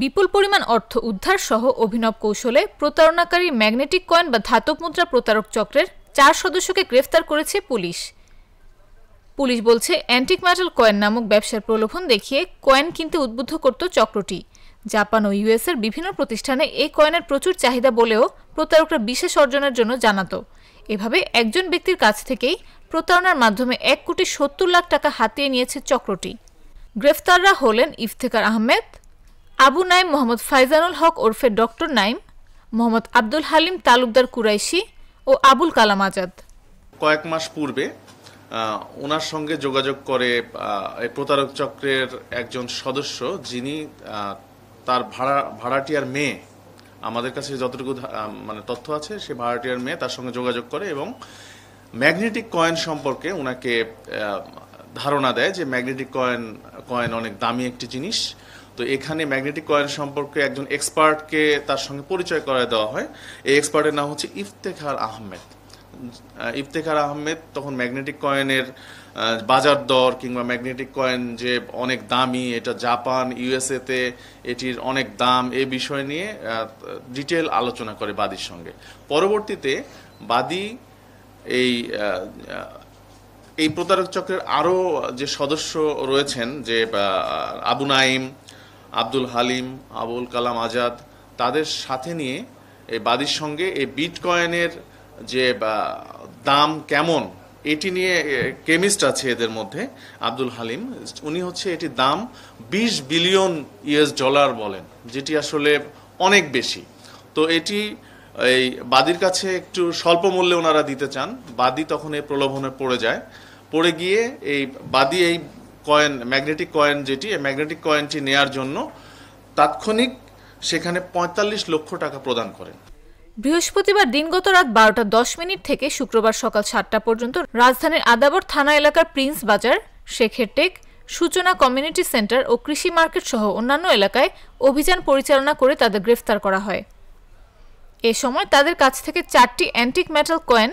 বিপুল পরিমাণ অর্থ উদ্ধার সহ অভিনব কৌশলে প্রতারণাকারী ম্যাগনেটিক কয়েন বা ধাতব মুদ্রা প্রতারক চক্রের 4 সদস্যকে গ্রেফতার করেছে পুলিশ। পুলিশ বলছে, অ্যান্টিক মেটাল কয়েন নামক ব্যবসার প্রলোভন দেখিয়ে কয়েন কিনতে উদ্বুদ্ধ করত চক্রটি। জাপান ও ইউএস এর বিভিন্ন প্রতিষ্ঠানে এই কয়েনের প্রচুর চাহিদা বলেও প্রতারকরা বিশেষ অর্জনের জন্য জানাতো। এভাবে একজন ব্যক্তির কাছ থেকেই প্রতারণার মাধ্যমে 1,70,00,000 টাকা হাতিয়ে নিয়েছে চক্রটি। গ্রেফতাররা হলেন ইফতেখার আহমেদ, আবু নাইম মোহাম্মদ ফাইজানুল হক ওরফে ডক্টর নাইম, মোহাম্মদ আব্দুল হালিম তালুকদার কুরাইশি ও আবুল কালাম আজাদ। কয়েক মাস পূর্বে ওনার সঙ্গে যোগাযোগ করে প্রতারক চক্রের একজন সদস্য, যিনি তার ভাড়াটিয়ার মেয়ে, আমাদের কাছে যতটুকু তথ্য আছে, সে ভাড়াটিয়ার মেয়ে তার সঙ্গে যোগাযোগ করে এবং ম্যাগনেটিক কয়েন সম্পর্কে ওনাকে ধারণা দেয় যে ম্যাগনেটিক কয়েন অনেক দামি একটি জিনিস। তো এখানে ম্যাগনেটিক কয়েন সম্পর্কে একজন এক্সপার্টকে তার সঙ্গে পরিচয় করায় দেওয়া হয়। এই এক্সপার্টের নাম হচ্ছে ইফতেখার আহমেদ। ইফতেখার আহমেদ তখন ম্যাগনেটিক কয়েনের বাজার দর কিংবা ম্যাগনেটিক কয়েন যে অনেক দামি, এটা জাপান ইউএসএতে এটির অনেক দাম, এই বিষয় নিয়ে ডিটেল আলোচনা করে বাদীর সঙ্গে। পরবর্তীতে বাদী এই প্রতারক চক্রের আরও যে সদস্য রয়েছেন, যে আবু নাইম, আব্দুল হালিম, আবুল কালাম আজাদ, তাদের সাথে নিয়ে এই বাদীর সঙ্গে এই বিটকয়েনের যে দাম কেমন, এটি নিয়ে কেমিস্ট আছে এদের মধ্যে আব্দুল হালিম, উনি হচ্ছে এটির দাম 20 বিলিয়ন ইউএস ডলার বলেন, যেটি আসলে অনেক বেশি। তো এটি এই বাদীর কাছে একটু স্বল্প মূল্যে ওনারা দিতে চান। বাদী তখন এই প্রলোভনে পড়ে গিয়ে এই বাদী এই ম্যাগনেটিক কয়েন যেটি, এই ম্যাগনেটিক কয়েনটি নেয়ার জন্য তাৎক্ষণিক সেখানে 45 লক্ষ টাকা প্রদান করেন। বৃহস্পতিবার দিনগত রাত 12:10 থেকে শুক্রবার সকাল 7টা পর্যন্ত রাজধানীর আদাবর থানা এলাকার প্রিন্স বাজার, শেখের টেক, সূচনা কমিউনিটি সেন্টার ও কৃষি মার্কেট সহ অন্যান্য এলাকায় অভিযান পরিচালনা করে তাদের গ্রেফতার করা হয়। এ সময় তাদের কাছ থেকে 4টি অ্যান্টিক মেটাল কয়েন,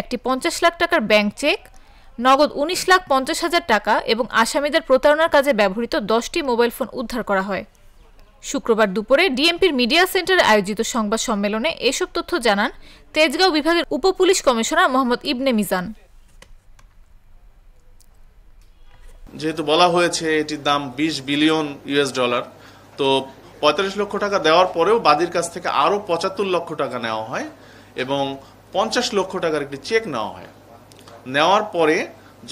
একটি 50 লাখ টাকার ব্যাংক চেক, নগদ 19,50,000 টাকা এবং আসামিদের প্রতারণার কাজে ব্যবহৃত 10টি মোবাইল ফোন উদ্ধার করা হয়। শুক্রবার দুপুরে ডিএমপির মিডিয়া সেন্টারে আয়োজিত সংবাদ সম্মেলনে এসব তথ্য জানান তেজগাঁও বিভাগের উপপুলিশ কমিশনার মোহাম্মদ ইবনে মিজান। যেহেতু বলা হয়েছে এটির দাম 20 বিলিয়ন ইউএস ডলার, তো 45 লক্ষ টাকা দেওয়ার পরেও বাদীর কাছ থেকে আরও 75 লক্ষ টাকা নেওয়া হয় এবং 50 লক্ষ টাকার একটি চেক নেওয়া হয়। নেওয়ার পরে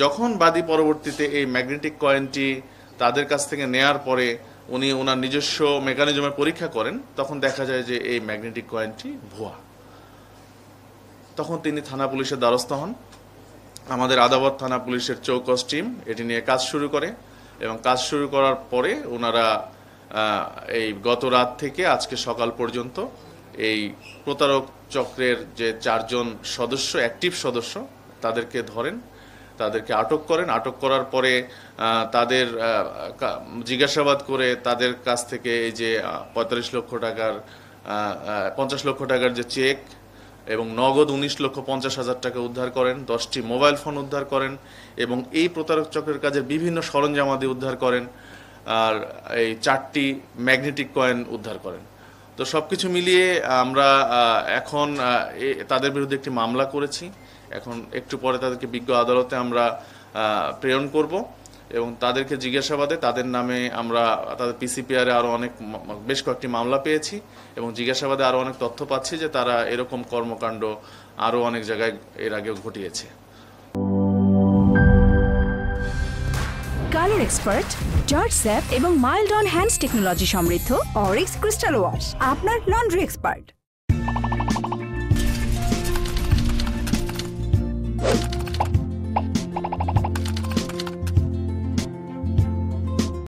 যখন বাদী পরবর্তীতে এই ম্যাগনেটিক কয়েনটি তাদের কাছ থেকে নেয়ার পরে উনি ওনার নিজস্ব মেকানিজমে পরীক্ষা করেন, তখন দেখা যায় যে এই ম্যাগনেটিক কয়েনটি ভুয়া। তখন তিনি থানা পুলিশের দ্বারস্থ হন। আমাদের আদাবর থানা পুলিশের চৌকস টিম এটি নিয়ে কাজ শুরু করে এবং কাজ শুরু করার পরে ওনারা এই গত রাত থেকে আজকে সকাল পর্যন্ত এই প্রতারক চক্রের যে 4 জন সদস্য, অ্যাক্টিভ সদস্য, তাদেরকে ধরেন, তাদেরকে আটক করেন। আটক করার পরে তাদের জিজ্ঞাসাবাদ করে তাদের কাছ থেকে এই যে 45 লক্ষ টাকার 50 লক্ষ টাকার যে চেক এবং নগদ 19,50,000 টাকা উদ্ধার করেন, 10টি মোবাইল ফোন উদ্ধার করেন এবং এই প্রতারক চক্রের কাজে বিভিন্ন সরঞ্জামাদি উদ্ধার করেন, আর এই 4টি ম্যাগনেটিক কয়েন উদ্ধার করেন। তো সবকিছু মিলিয়ে আমরা এখন তাদের বিরুদ্ধে একটি মামলা করেছি। এখন একটু পরে তাদেরকে বিজ্ঞ আদালতে আমরা প্রেরণ করব এবং তাদেরকে জিজ্ঞাসাবাদে তাদের নামে আমরা তাদের পিসিপিআরে আরও বেশ কয়েকটি মামলা পেয়েছি এবং জিজ্ঞাসাবাদে আরও অনেক তথ্য পাচ্ছি যে তারা এরকম কর্মকাণ্ড আরও অনেক জায়গায় এর আগেও ঘটিয়েছে। কালার এক্সপার্ট, জর্জ স্যাপ এবং মাইল্ড অন হ্যান্ডস টেকনোলজি সমৃদ্ধ অরিক্স ক্রিস্টাল ওয়াশ আপনার লন্ড্রি এক্সপার্ট।